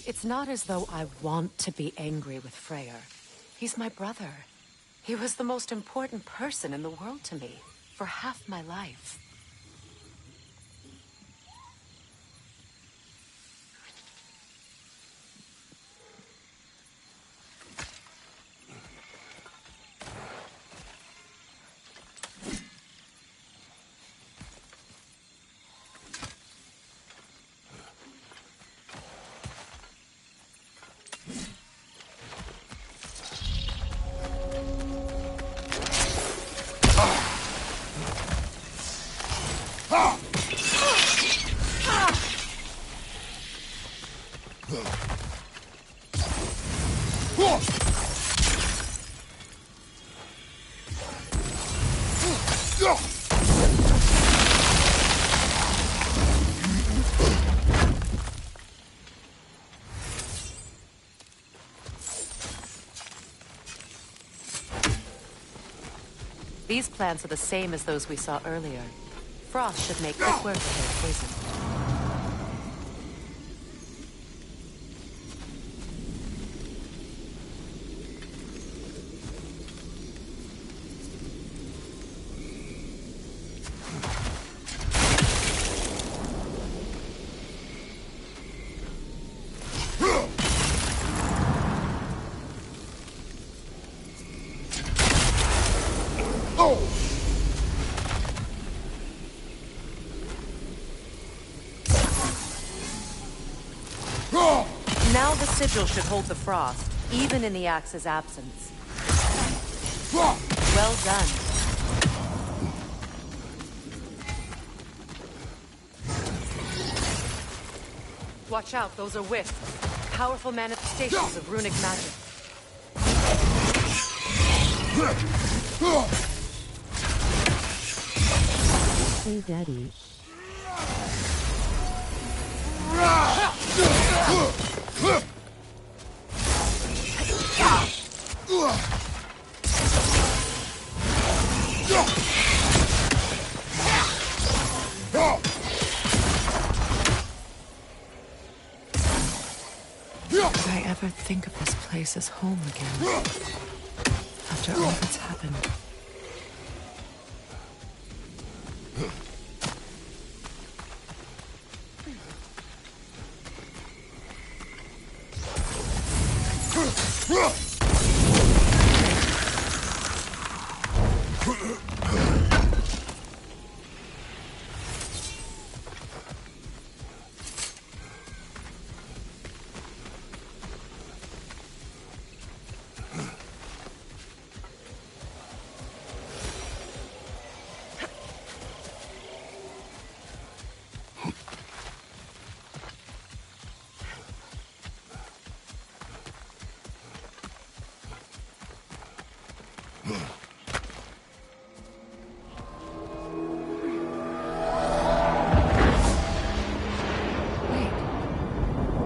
It's not as though I want to be angry with Freyr. He's my brother. He was the most important person in the world to me for half my life. These plants are the same as those we saw earlier. Frost should make quick work of their poison. Now the sigil should hold the frost, even in the axe's absence. Well done. Watch out, those are wisps. Powerful manifestations of runic magic. Hey, Daddy. Could I ever think of this place as home again? After all that's happened.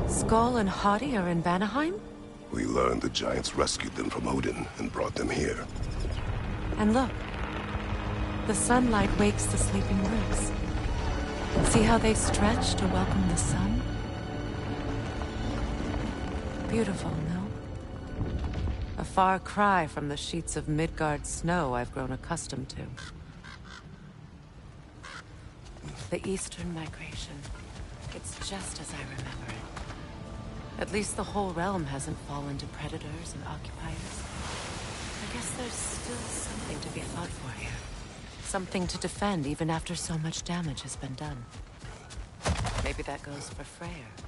Skull and Hati are in Vanaheim? We learned the giants rescued them from Odin and brought them here. And look. The sunlight wakes the sleeping roots. See how they stretch to welcome the sun? Beautiful, no? A far cry from the sheets of Midgard snow I've grown accustomed to. The Eastern migration. It's just as I remember it. At least the whole realm hasn't fallen to predators and occupiers. I guess there's still something to be fought for here. Something to defend even after so much damage has been done. Maybe that goes for Freyr, too.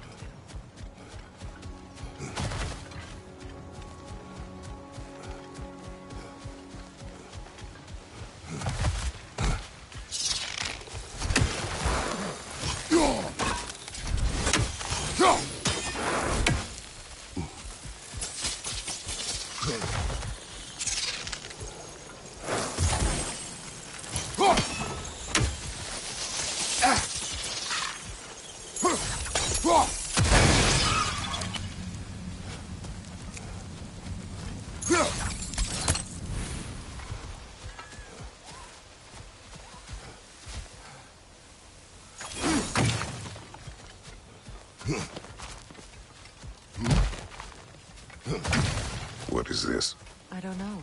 What is this? I don't know.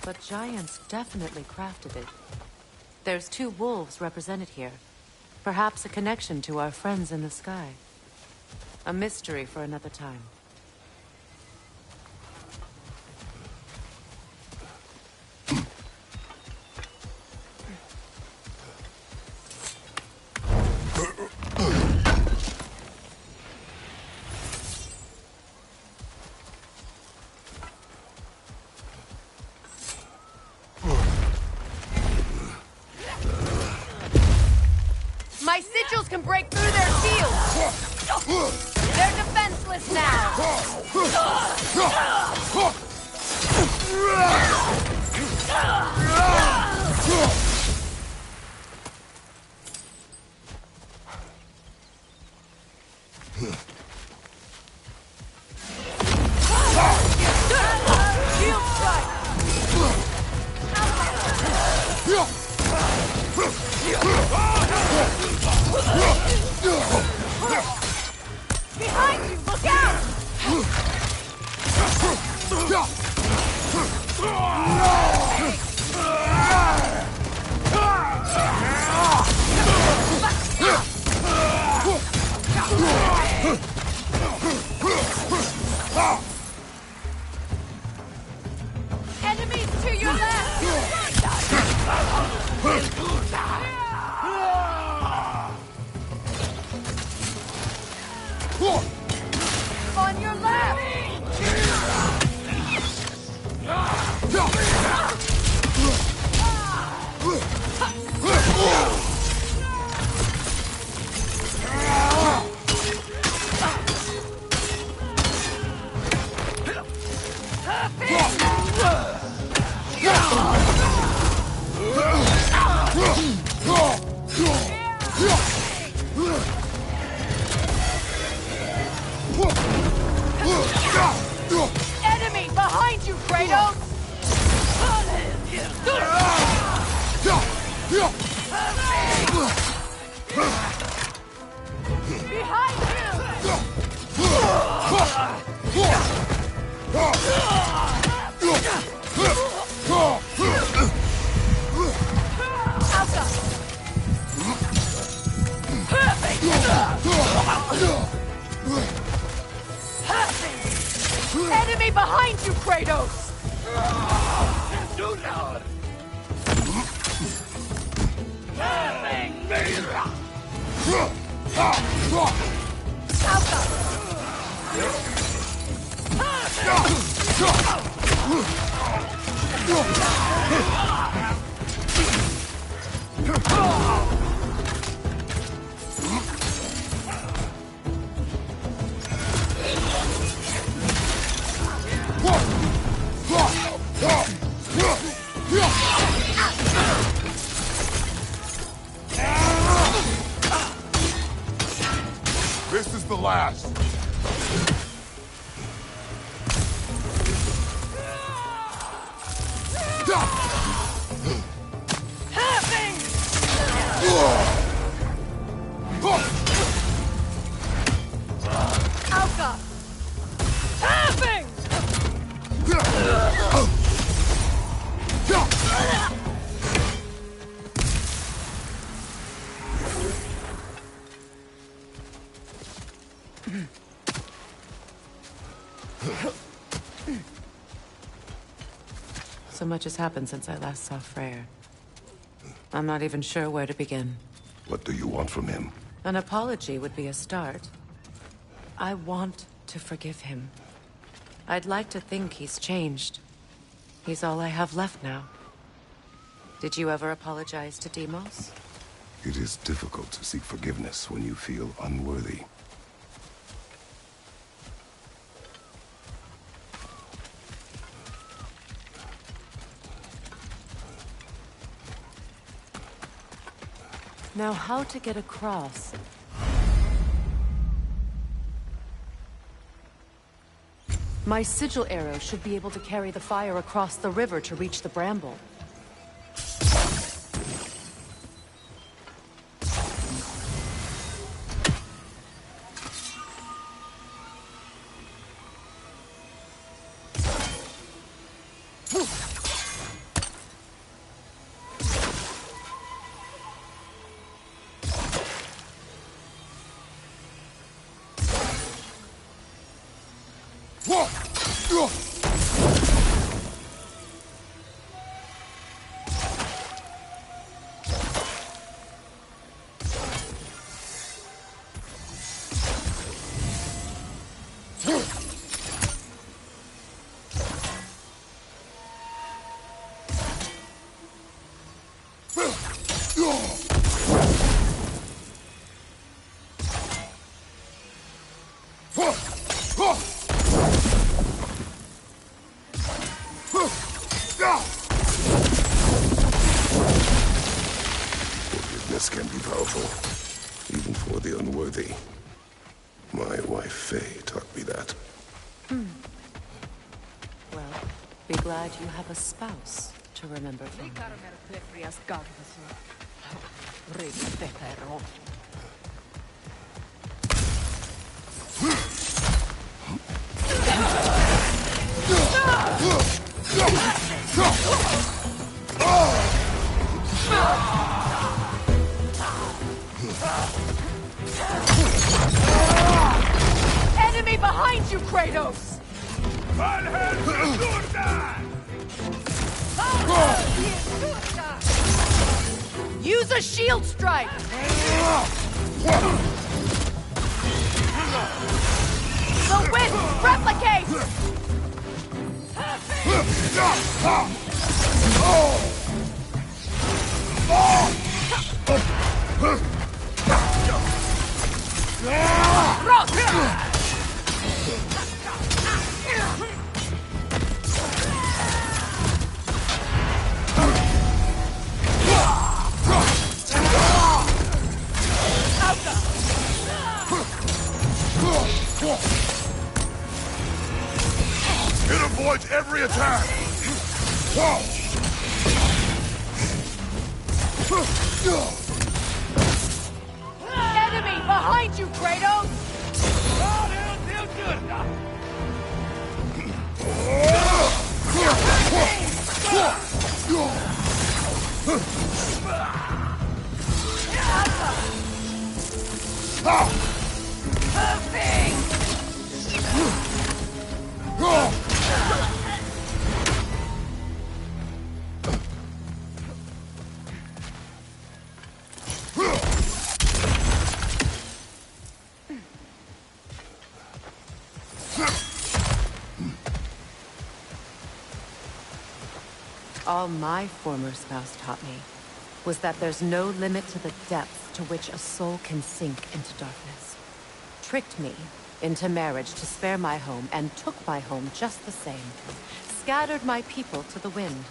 But giants definitely crafted it. There's 2 wolves represented here. Perhaps a connection to our friends in the sky. A mystery for another time. My sigils can break through their shields! They're defenseless now! Shield strike! Behind you! Look out! Enemies to your left! On your left! Enemy behind you, Kratos! Behind you! Enemy behind you, Kratos! This is the last. Alka! Tapping! So much has happened since I last saw Freyr. I'm not even sure where to begin. What do you want from him? An apology would be a start. I want to forgive him. I'd like to think he's changed. He's all I have left now. Did you ever apologize to Deimos? It is difficult to seek forgiveness when you feel unworthy. Now, how to get across? My sigil arrow should be able to carry the fire across the river to reach the bramble. Forgiveness can be powerful, even for the unworthy. My wife Faye taught me that. Well, be glad you have a spouse to remember from. Enemy behind you, Kratos! Use a shield strike! The wind! Replicate! It avoids every attack! Enemy behind you, Kratos! All my former spouse taught me was that there's no limit to the depth to which a soul can sink into darkness. Tricked me into marriage to spare my home and took my home just the same. Scattered my people to the wind.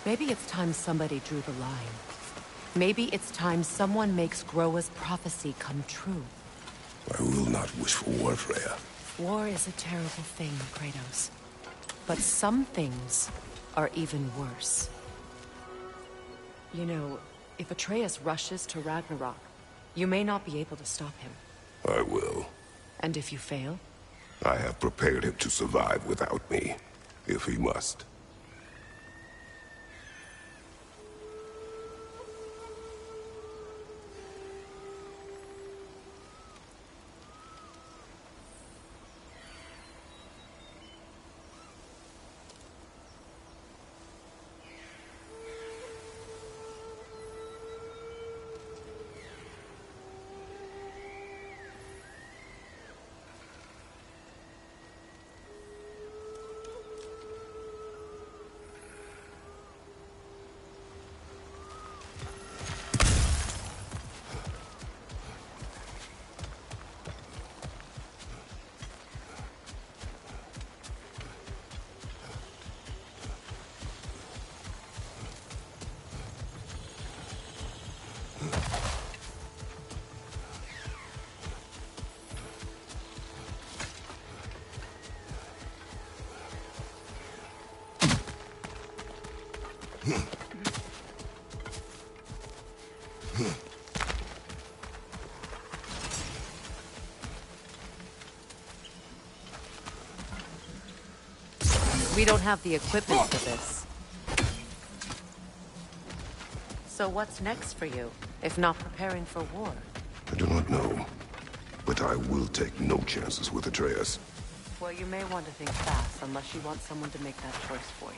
Maybe it's time somebody drew the line. Maybe it's time someone makes Groa's prophecy come true. I will not wish for war, Freya. War is a terrible thing, Kratos. But some things are even worse. You know, if Atreus rushes to Ragnarok, you may not be able to stop him. I will. And if you fail? I have prepared him to survive without me, if he must. We don't have the equipment for this. So what's next for you, if not preparing for war? I do not know, but I will take no chances with Atreus. Well, you may want to think fast, unless you want someone to make that choice for you.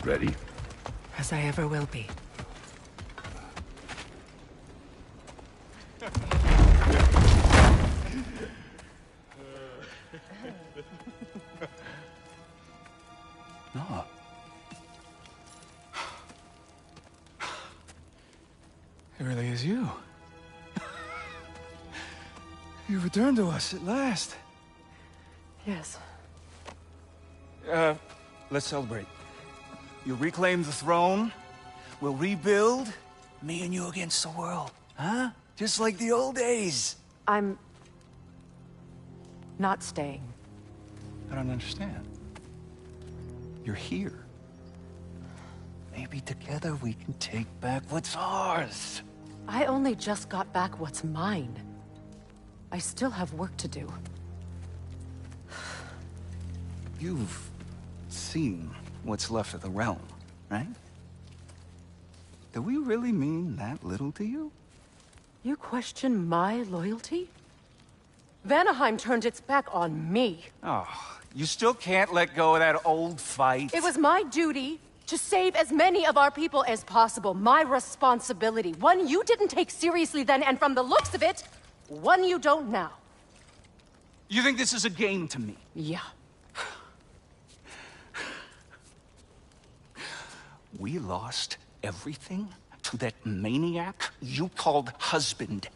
Ready? As I ever will be. No. It really is you. You returned to us at last. Yes. Let's celebrate. You reclaim the throne, we'll rebuild, me and you against the world, huh? Just like the old days. I'm... not staying. I don't understand. You're here. Maybe together we can take back what's ours. I only just got back what's mine. I still have work to do. You've seen what's left of the realm, right? Do we really mean that little to you? You question my loyalty? Vanaheim turned its back on me. Oh, you still can't let go of that old fight? It was my duty to save as many of our people as possible. My responsibility. One you didn't take seriously then, and from the looks of it, one you don't now. You think this is a game to me? Yeah. We lost everything to that maniac you called husband.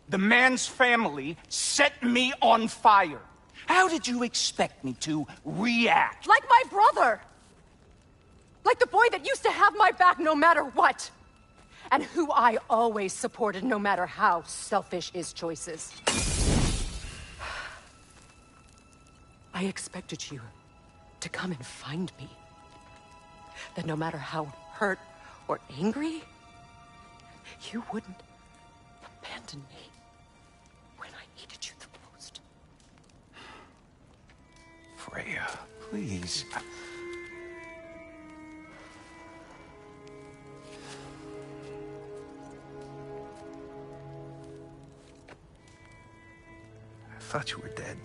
The man's family set me on fire. How did you expect me to react? Like my brother! Like the boy that used to have my back no matter what! And who I always supported no matter how selfish his choices. I expected you to come and find me. That no matter how hurt or angry, you wouldn't abandon me when I needed you the most. Freya, please. I thought you were dead.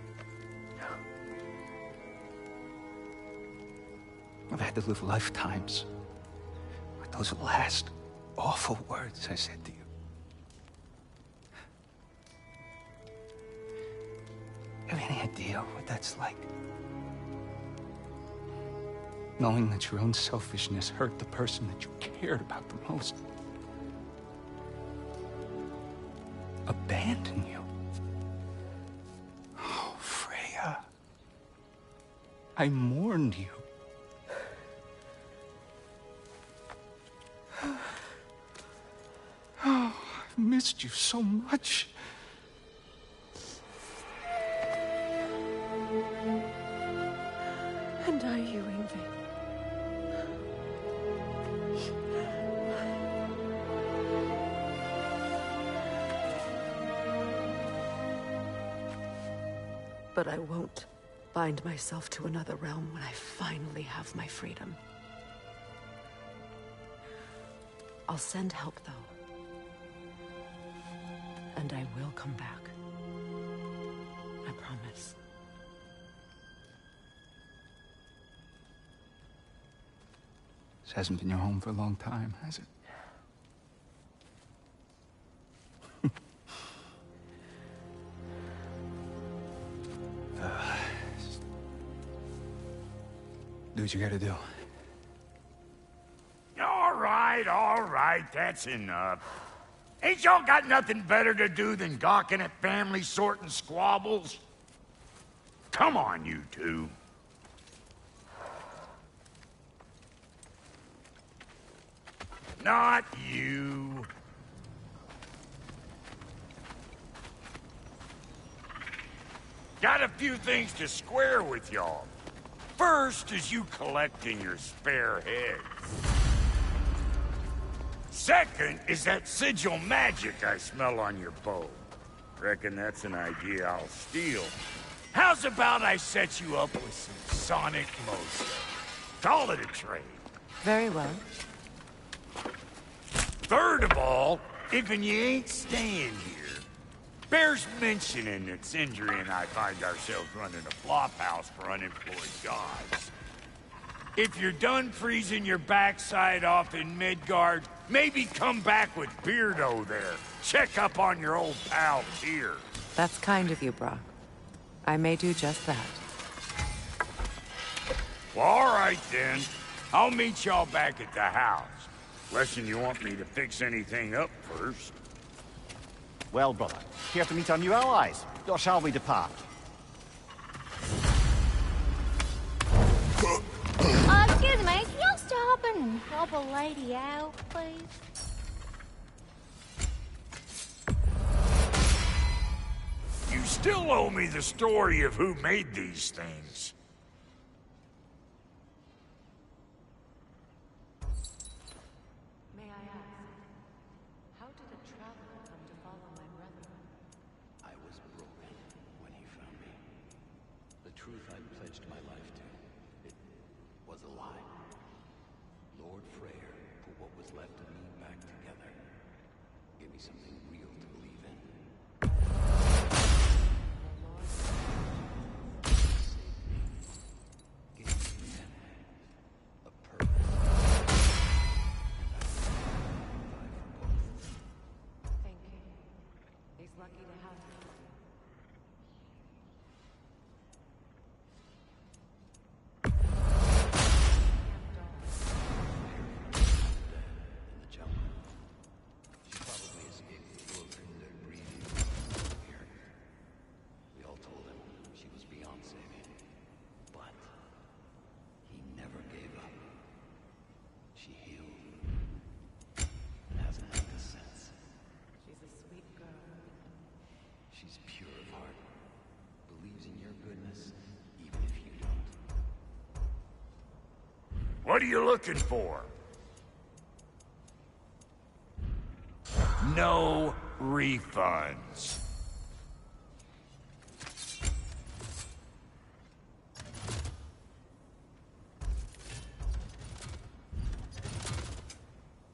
I've had to live lifetimes with those last awful words I said to you. You have any idea what that's like? Knowing that your own selfishness hurt the person that you cared about the most. Abandon you. Oh, Freya. I mourned you. Oh, I've missed you so much. And I you, Yngvi. But I won't bind myself to another realm when I finally have my freedom. I'll send help, though. And I will come back. I promise. This hasn't been your home for a long time, has it? Do what you gotta do. All right, that's enough. Ain't y'all got nothing better to do than gawking at family sorting squabbles? Come on, you two. Not you. Got a few things to square with y'all. First is you collecting your spare heads. Second is that sigil magic I smell on your bow. Reckon that's an idea I'll steal. How's about I set you up with some sonic motion? Call it a trade. Very well. Third of all, if you ain't staying here, bears mentioning that Sindri and I find ourselves running a flop house for unemployed gods. If you're done freezing your backside off in Midgard, maybe come back with Beardo there. Check up on your old pal Tyr. That's kind of you, Brock. I may do just that. Well, all right then. I'll meet y'all back at the house. Lesson you want me to fix anything up first. Well, brother, here to meet our new allies. Or shall we depart? Excuse me, can y'all stop and help a lady out, please? You still owe me the story of who made these things. May I ask, how did a traveler come to follow my brother? I was broken when he found me. The truth I pledged my life to, it was a lie. Lord Freyr put what was left of me back together. Give me something real to believe in. Gave me family, a purpose, and I survived for both. Thank you. He's lucky to have you. In the jungle. She probably escaped the Thorfinder breeding here. We all told him she was beyond saving. But he never gave up. She healed. And hasn't left a sense. She's a sweet girl. She's pure of heart. Believes in your goodness, even if you don't. What are you looking for? No refunds.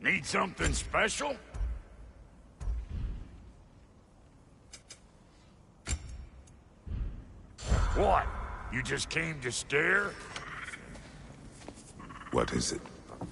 Need something special? What? You just came to stare? What is it?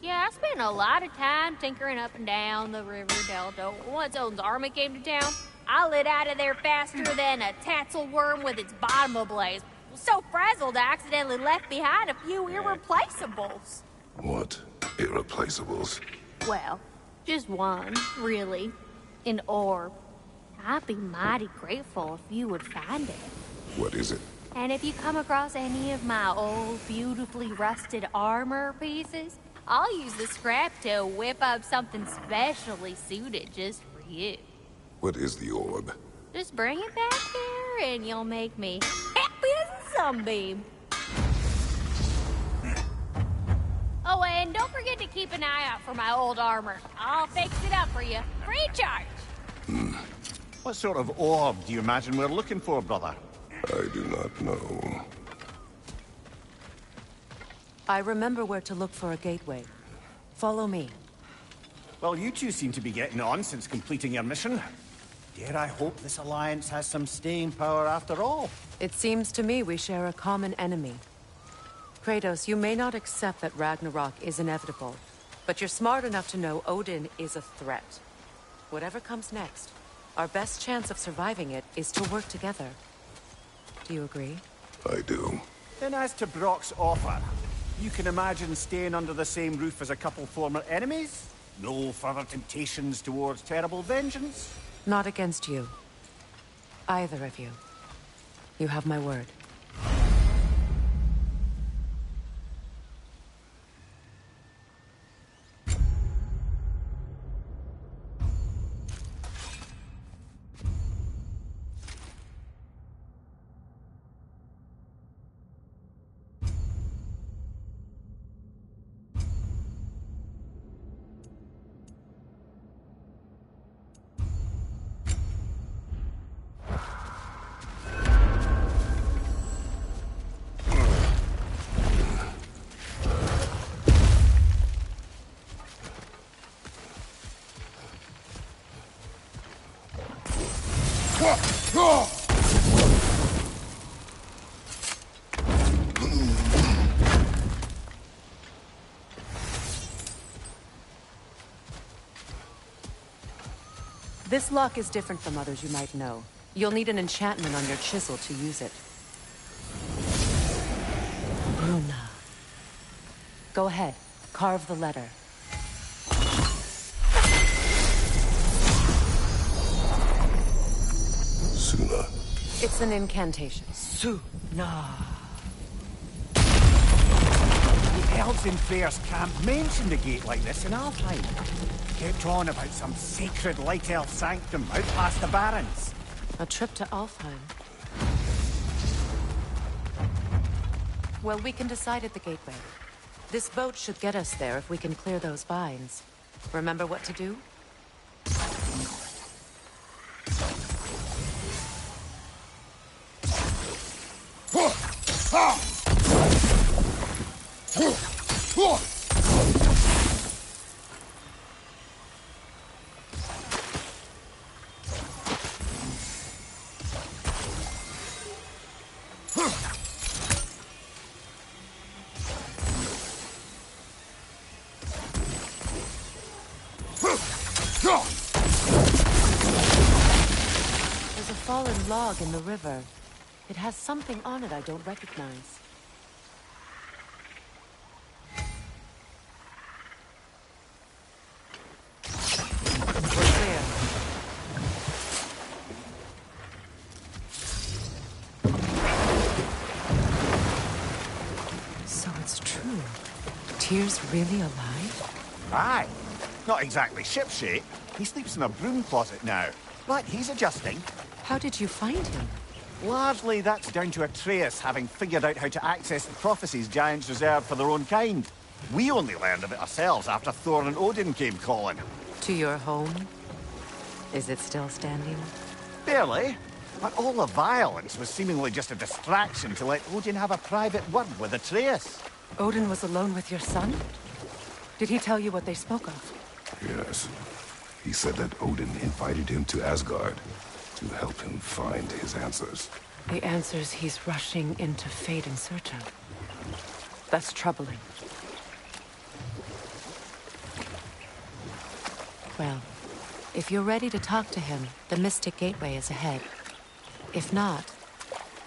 Yeah, I spent a lot of time tinkering up and down the river delta. Once Odin's army came to town, I lit out of there faster than a tassel worm with its bottom ablaze. So frazzled, I accidentally left behind a few irreplaceables. What? Irreplaceables? Well, just one, really. An orb. I'd be mighty grateful if you would find it. What is it? And if you come across any of my old, beautifully rusted armor pieces, I'll use the scrap to whip up something specially suited just for you. What is the orb? Just bring it back here and you'll make me happy as a sunbeam. Oh, and don't forget to keep an eye out for my old armor. I'll fix it up for you, free of charge. What sort of orb do you imagine we're looking for, brother? I do not know. I remember where to look for a gateway. Follow me. Well, you two seem to be getting on since completing your mission. Dare I hope this alliance has some staying power after all? It seems to me we share a common enemy. Kratos, you may not accept that Ragnarok is inevitable, but you're smart enough to know Odin is a threat. Whatever comes next, our best chance of surviving it is to work together. Do you agree? I do. Then as to Brock's offer, you can imagine staying under the same roof as a couple former enemies? No further temptations towards terrible vengeance? Not against you. Either of you. You have my word. This lock is different from others you might know. You'll need an enchantment on your chisel to use it. Bruna. Go ahead. Carve the letter. Suna. It's an incantation. Suna. The elves in Freyr's camp mentioned a gate like this in Alfheim. Kept on about some sacred light elf sanctum out past the Barrens. A trip to Alfheim. Well, we can decide at the gateway. This boat should get us there if we can clear those vines. Remember what to do? There's a fallen log in the river. It has something on it I don't recognize. We're clear. So it's true. Tyr's really alive? Aye. Not exactly shipshape. He sleeps in a broom closet now. But he's adjusting. How did you find him? Largely, that's down to Atreus having figured out how to access the prophecies giants reserved for their own kind. We only learned of it ourselves after Thor and Odin came calling. To your home? Is it still standing? Barely. But all the violence was seemingly just a distraction to let Odin have a private word with Atreus. Odin was alone with your son? Did he tell you what they spoke of? Yes. He said that Odin invited him to Asgard to help him find his answers. The answers he's rushing into fate in search of. That's troubling. Well, if you're ready to talk to him, the Mystic Gateway is ahead. If not,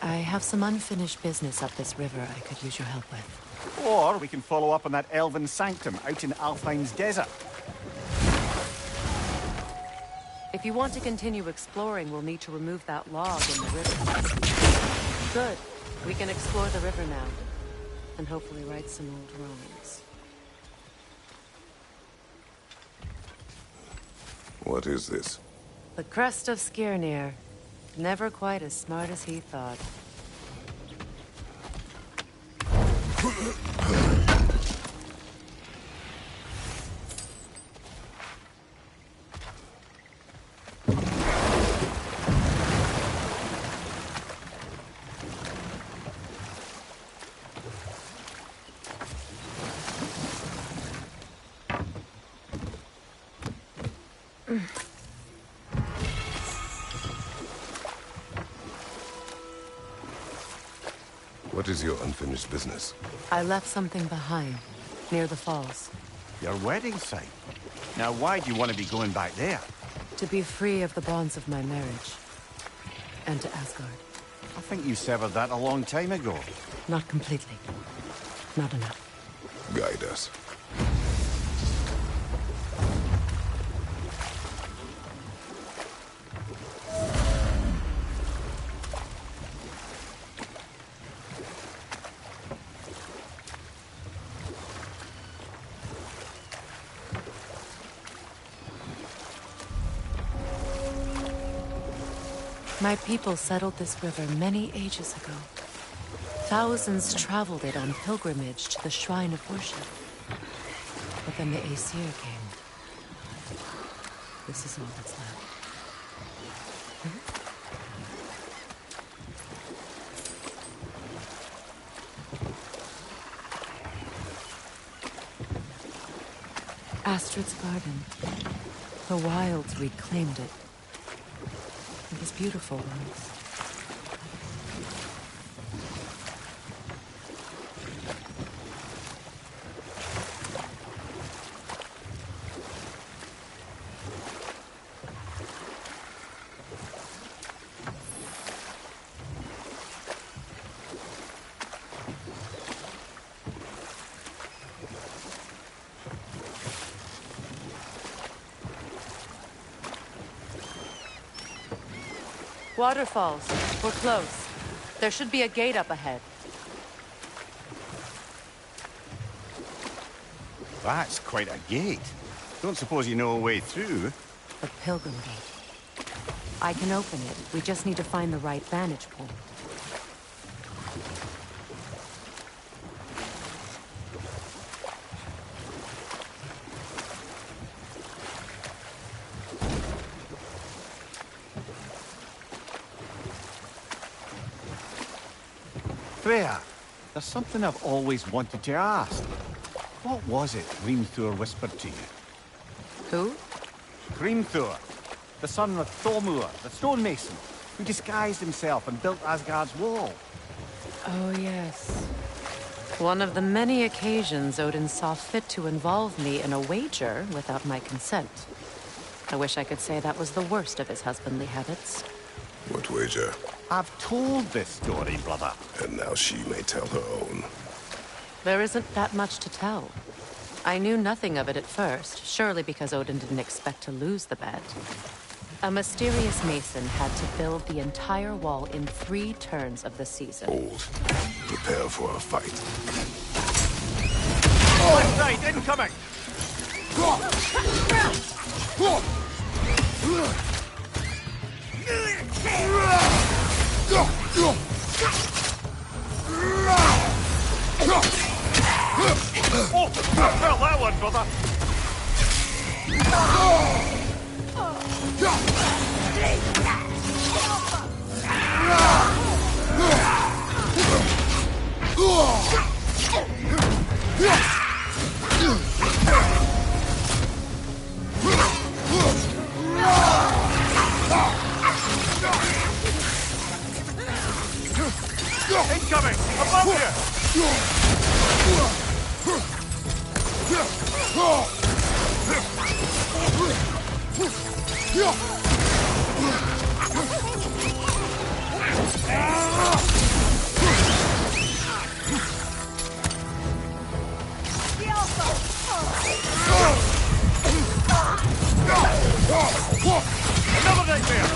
I have some unfinished business up this river I could use your help with. Or we can follow up on that elven sanctum out in Alfheim's desert. If you want to continue exploring, we'll need to remove that log in the river. Good. We can explore the river now. And hopefully right some old wrongs. What is this? The crest of Skirnir. Never quite as smart as he thought. What is your unfinished business? I left something behind, near the falls. Your wedding site. Now why do you want to be going back there? To be free of the bonds of my marriage. And to Asgard. I think you severed that a long time ago. Not completely. Not enough. Guide us. My people settled this river many ages ago. Thousands traveled it on pilgrimage to the shrine of worship. But then the Aesir came. This is all that's left. Astrid's garden. The wilds reclaimed it. It was beautiful once. Waterfalls. We're close. There should be a gate up ahead. That's quite a gate. Don't suppose you know a way through? The Pilgrim Gate. I can open it. We just need to find the right vantage point. Freya, there's something I've always wanted to ask. What was it Grimthor whispered to you? Who? Grimthor, the son of Thormur, the stonemason, who disguised himself and built Asgard's wall. Oh, yes. One of the many occasions Odin saw fit to involve me in a wager without my consent. I wish I could say that was the worst of his husbandly habits. What wager? I've told this story, brother. And now she may tell her own. There isn't that much to tell. I knew nothing of it at first, surely because Odin didn't expect to lose the bet. A mysterious mason had to build the entire wall in 3 turns of the season. Hold. Prepare for a fight. Left side, incoming! Oh, I felt that one, brother! Incoming! Above you! Another nightmare!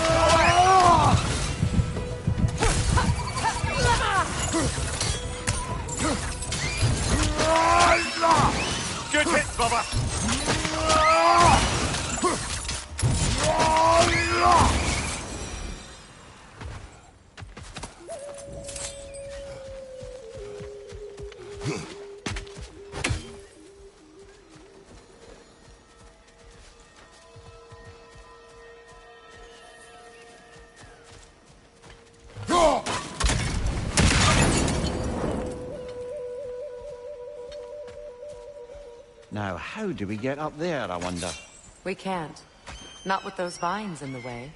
Good hit, brother! Now, how do we get up there, I wonder? We can't. Not with those vines in the way.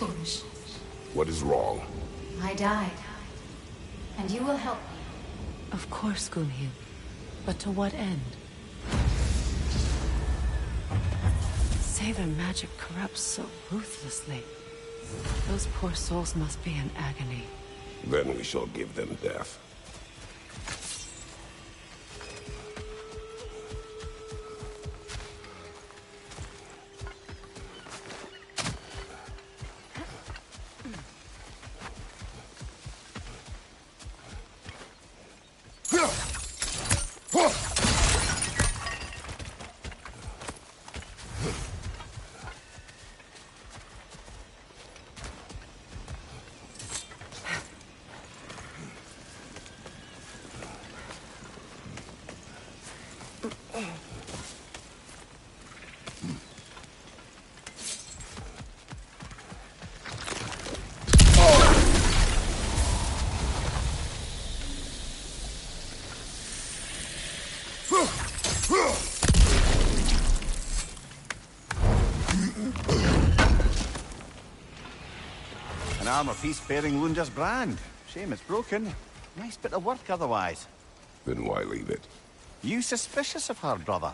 Foolish. What is wrong? I died. And you will help me. Of course, Gunhild. But to what end? Say their magic corrupts so ruthlessly. Those poor souls must be in agony. Then we shall give them death. An armor piece bearing Lunda's brand. Shame it's broken. Nice bit of work otherwise. Then why leave it? You suspicious of her, brother?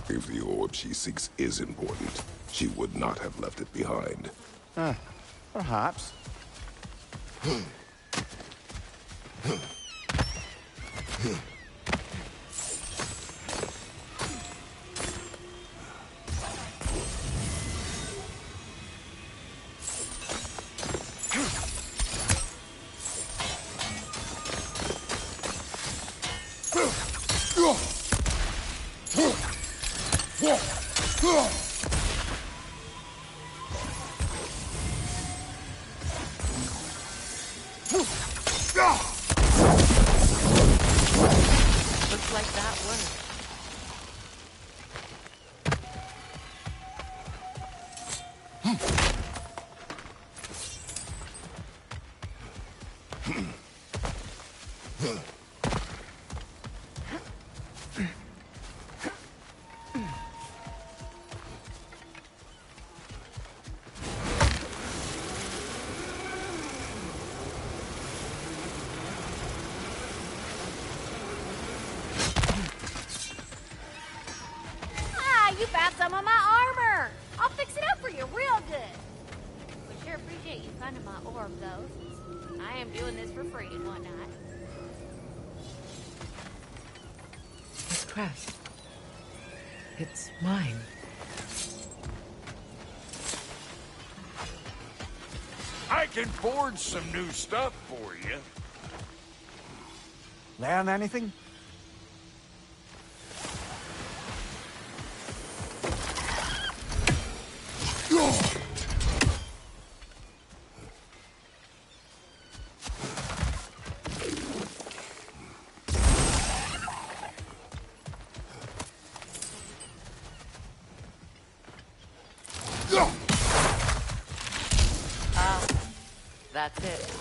If the orb she seeks is important, she would not have left it behind. Perhaps. Looks like that worked. You found some of my armor! I'll fix it up for you real good. We sure appreciate you finding my orb, though, since I am doing this for free and whatnot. This crest. It's mine. I can forge some new stuff for you. Learn anything? That's it.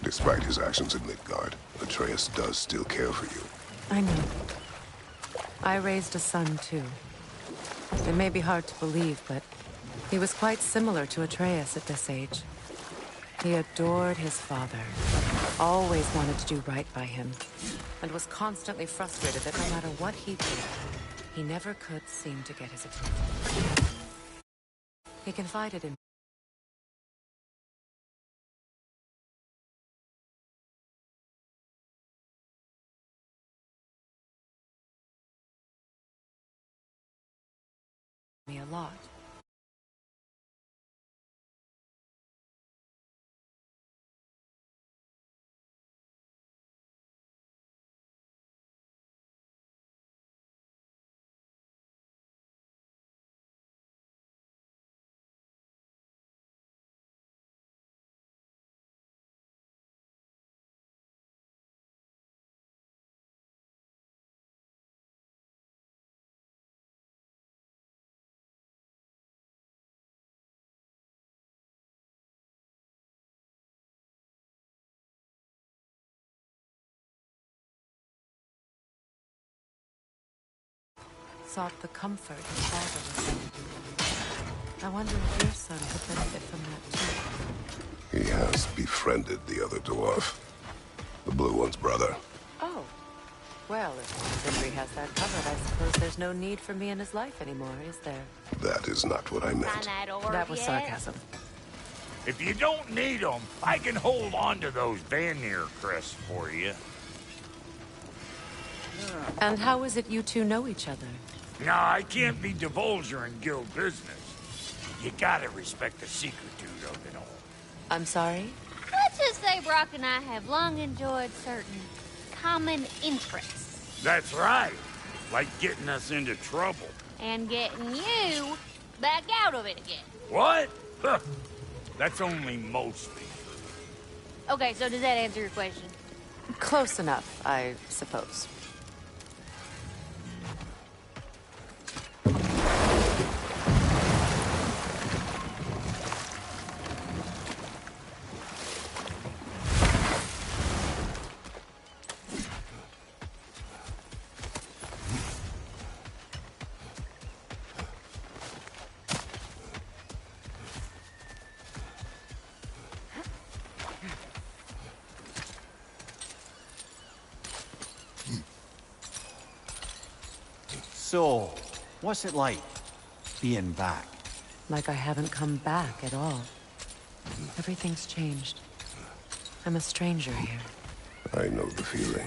Despite his actions in Midgard, Atreus does still care for you. I know. I raised a son, too. It may be hard to believe, but he was quite similar to Atreus at this age. He adored his father, always wanted to do right by him, and was constantly frustrated that no matter what he did, he never could seem to get his approval. He confided in me a lot. sought the comfort his father was in. I wonder if your son could benefit from that too. He has befriended the other dwarf. The blue one's brother. Oh. Well, if Henry has that covered, I suppose there's no need for me in his life anymore, is there? That is not what I Find meant. that orb That was yet? sarcasm. If you don't need them, I can hold on to those Vanir crests for you. And how is it you two know each other? No, I can't be divulger in guild business. You gotta respect the secretude of it all. I'm sorry? Let's just say Brock and I have long enjoyed certain common interests. That's right. Like getting us into trouble. And getting you back out of it again. What? Huh. That's only mostly true. Okay, so does that answer your question? Close enough, I suppose. So, what's it like, being back? Like I haven't come back at all. Everything's changed. I'm a stranger here. I know the feeling.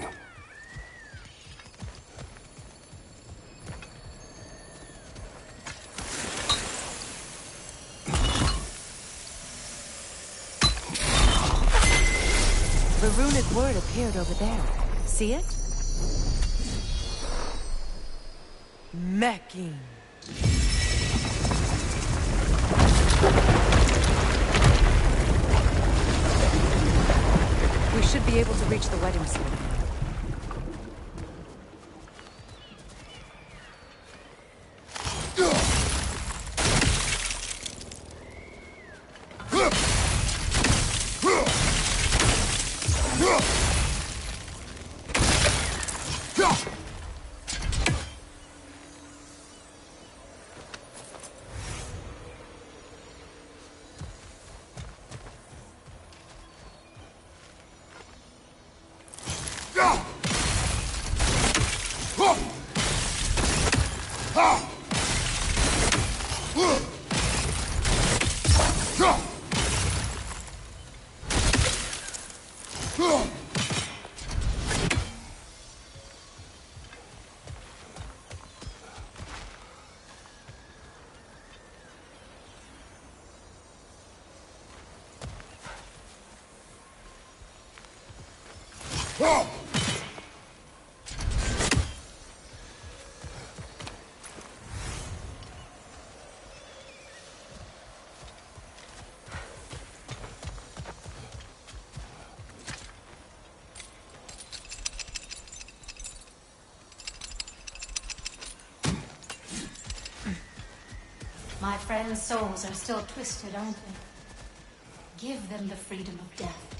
The runic word appeared over there. See it? Mecking. We should be able to reach the wedding ceremony. My friends' souls are still twisted, aren't they? Give them the freedom of death.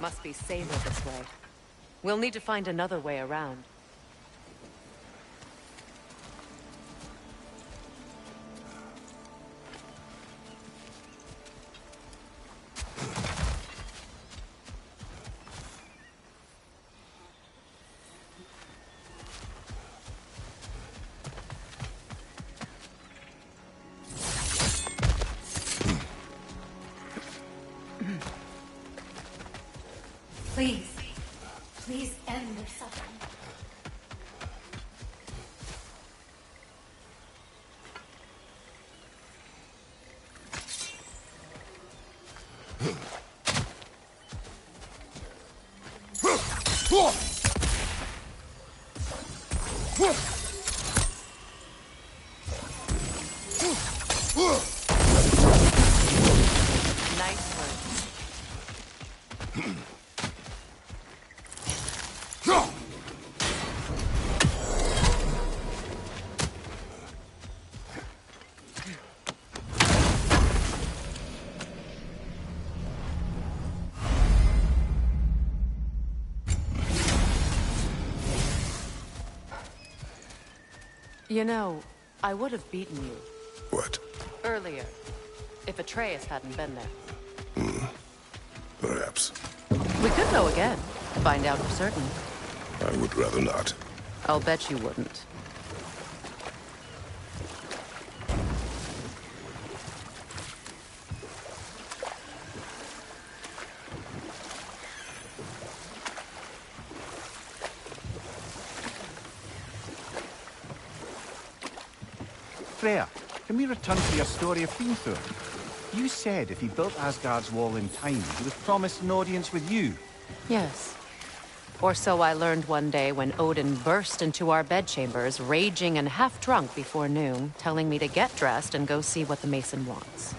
Must be safer this way. We'll need to find another way around. Please. Please end their suffering. Nice work. You know, I would have beaten you. What? Earlier. If Atreus hadn't been there. Perhaps. We could go again. Find out for certain. I would rather not. I'll bet you wouldn't. Freya, can we return to your story of Hrimthur? You said if he built Asgard's wall in time, he was promised an audience with you. Yes. Or so I learned one day when Odin burst into our bedchambers, raging and half-drunk before noon, telling me to get dressed and go see what the Mason wants.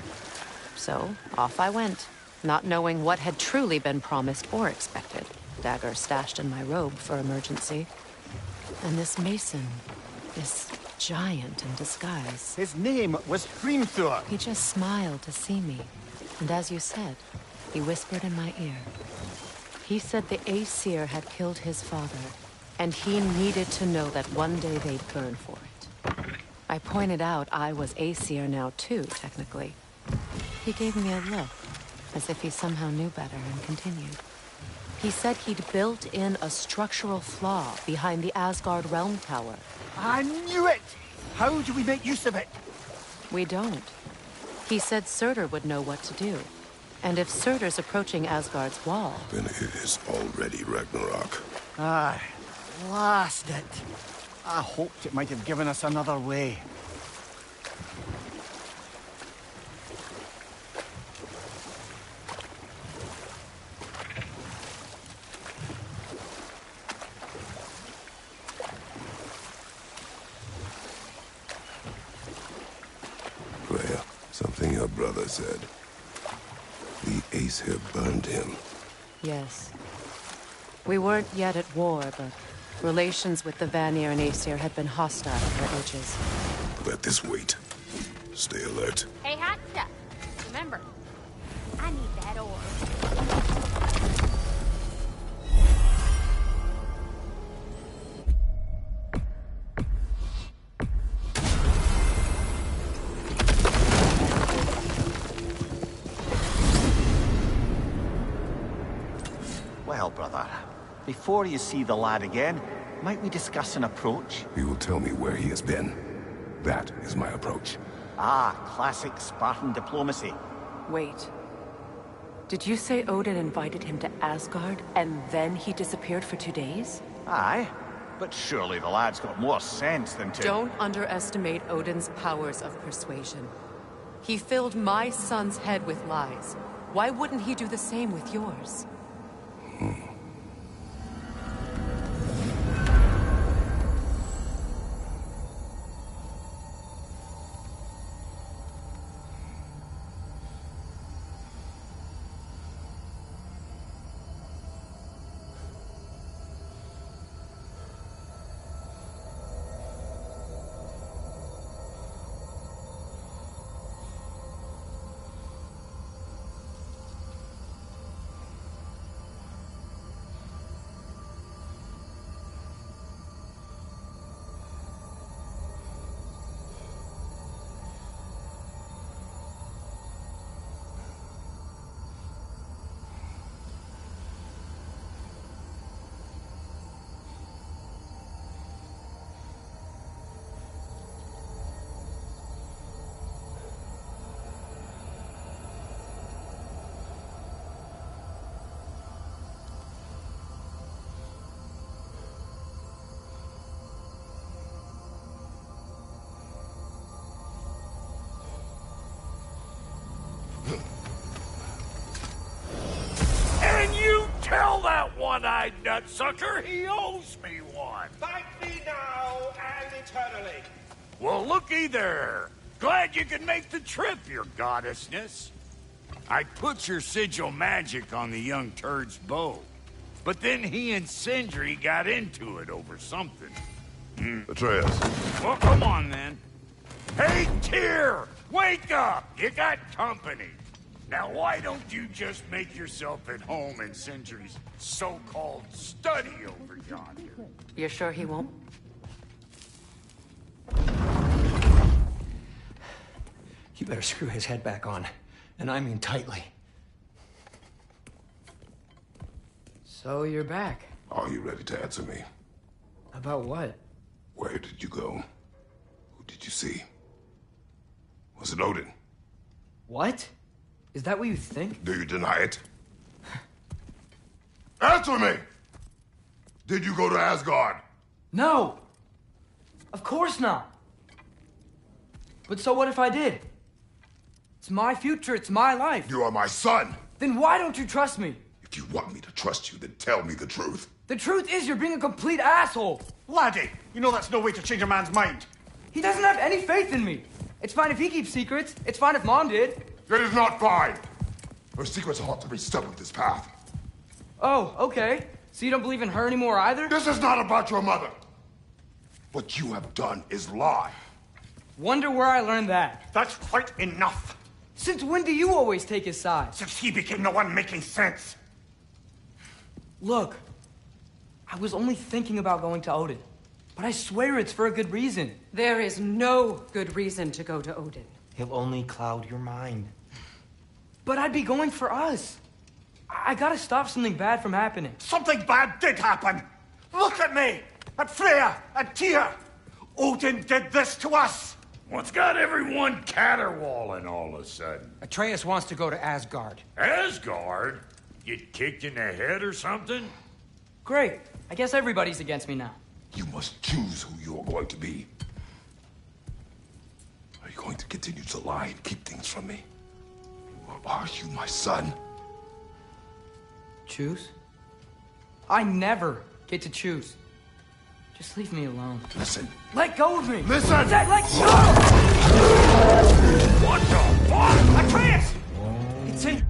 So, off I went, not knowing what had truly been promised or expected. Dagger stashed in my robe for emergency. And this Mason, this giant in disguise. His name was Hrimthur. He just smiled to see me. And as you said, he whispered in my ear. He said the Aesir had killed his father, and he needed to know that one day they'd burn for it. I pointed out I was Aesir now too, technically. He gave me a look, as if he somehow knew better, and continued. He said he'd built in a structural flaw behind the Asgard Realm Tower. I knew it! How do we make use of it? We don't. He said Surtur would know what to do. And if Surtur's approaching Asgard's wall... Then it is already Ragnarok. Ah, blast it. I hoped it might have given us another way. Freya, something your brother said. The Aesir burned him. Yes. We weren't yet at war, but relations with the Vanir and Aesir had been hostile for ages. Let this wait. Stay alert. Hey, hot stuff. Remember, I need that ore. Well, brother, before you see the lad again, might we discuss an approach? He will tell me where he has been. That is my approach. Ah, classic Spartan diplomacy. Wait. Did you say Odin invited him to Asgard, and then he disappeared for 2 days? Aye, but surely the lad's got more sense than to... Don't underestimate Odin's powers of persuasion. He filled my son's head with lies. Why wouldn't he do the same with yours? one-eyed nutsucker, he owes me one. Thank me now and eternally. Well, looky there. Glad you could make the trip, your goddessness. I put your sigil magic on the young turd's bow. But then he and Sindri got into it over something. Atreus. Well, come on, then. Hey, Tyr! Wake up! You got company. Now, why don't you just make yourself at home in Sindri's so-called study over yonder? You're sure he won't? You better screw his head back on. And I mean tightly. So you're back. Are you ready to answer me? About what? Where did you go? Who did you see? Was it Odin? What? Is that what you think? Do you deny it? Answer me! Did you go to Asgard? No! Of course not! But so what if I did? It's my future, it's my life. You are my son! Then why don't you trust me? If you want me to trust you, then tell me the truth. The truth is you're being a complete asshole! Laddie, you know that's no way to change a man's mind. He doesn't have any faith in me. It's fine if he keeps secrets. It's fine if Mom did. It is not fine! Her secrets ought to be stuck with this path. Oh, okay. So you don't believe in her anymore either? This is not about your mother! What you have done is lie. Wonder where I learned that. That's quite enough. Since when do you always take his side? Since he became the one making sense. Look, I was only thinking about going to Odin. But I swear it's for a good reason. There is no good reason to go to Odin. He'll only cloud your mind. But I'd be going for us. I gotta stop something bad from happening. Something bad did happen. Look at me, at Freya, at Tyr. Odin did this to us. What's got everyone caterwauling all of a sudden? Atreus wants to go to Asgard. Asgard? Get kicked in the head or something? Great. I guess everybody's against me now. You must choose who you are going to be. Are you going to continue to lie and keep things from me? Or are you my son? Choose? I never get to choose. Just leave me alone. Listen. Let go of me! Listen! Let go! What the fuck? Atreus! It's in